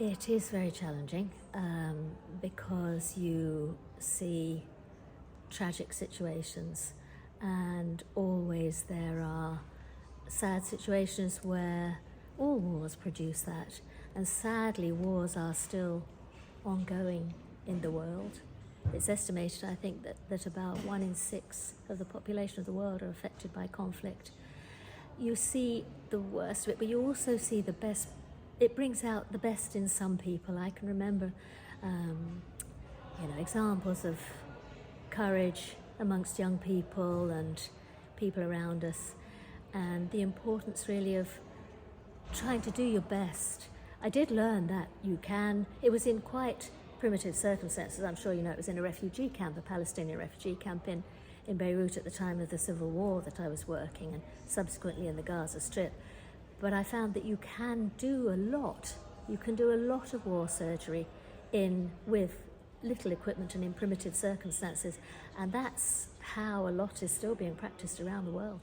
It is very challenging because you see tragic situations, and always there are sad situations where all wars produce that, and sadly wars are still ongoing in the world. It's estimated, I think, that about 1 in 6 of the population of the world are affected by conflict. You see the worst of it, but you also see the best. It brings out the best in some people. I can remember examples of courage amongst young people and people around us, and the importance really of trying to do your best. I did learn that you can. It was in quite primitive circumstances. I'm sure you know it was in a refugee camp, a Palestinian refugee camp in Beirut at the time of the Civil War that I was working, and subsequently in the Gaza Strip. But I found that you can do a lot. You can do a lot of war surgery with little equipment and in primitive circumstances, and that's how a lot is still being practiced around the world.